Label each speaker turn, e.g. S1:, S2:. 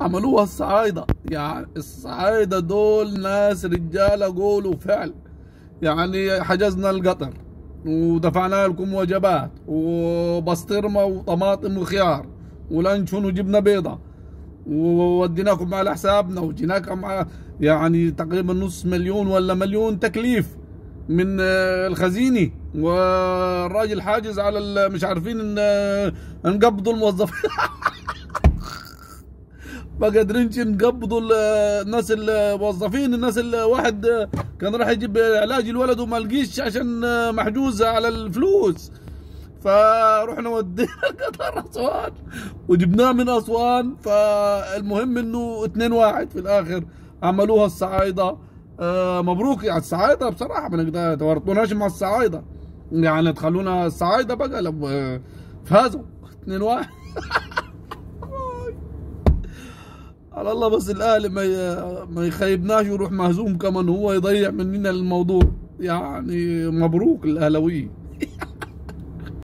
S1: عملوها الصعايدة. يعني الصعايدة دول ناس رجالة قول وفعل. يعني حجزنا القطر ودفعنا لكم وجبات وبسطرمة وطماطم وخيار ولانشون وجبنة بيضة ووديناكم على حسابنا وجيناكم مع يعني تقريبا نص مليون ولا مليون تكليف من الخزيني، والراجل حاجز على مش عارفين ان نقبضوا الموظفين. ما قادرينش نقبضوا الناس الموظفين. الناس الواحد كان راح يجيب علاج الولد وما لقيش عشان محجوز على الفلوس، فروحنا ودينا قطر اسوان وجبناه من اسوان. فالمهم انه 2-1 في الاخر عملوها الصعايده. مبروك يعني الصعايده بصراحه، ما تورطوناش مع الصعايده يعني، تخلونا الصعايده بقى لو فازوا 2-1. على الله بس الاهلي ما يخيبناش ويروح مهزوم كمان، هو يضيع مننا الموضوع يعني. مبروك الاهلاويين.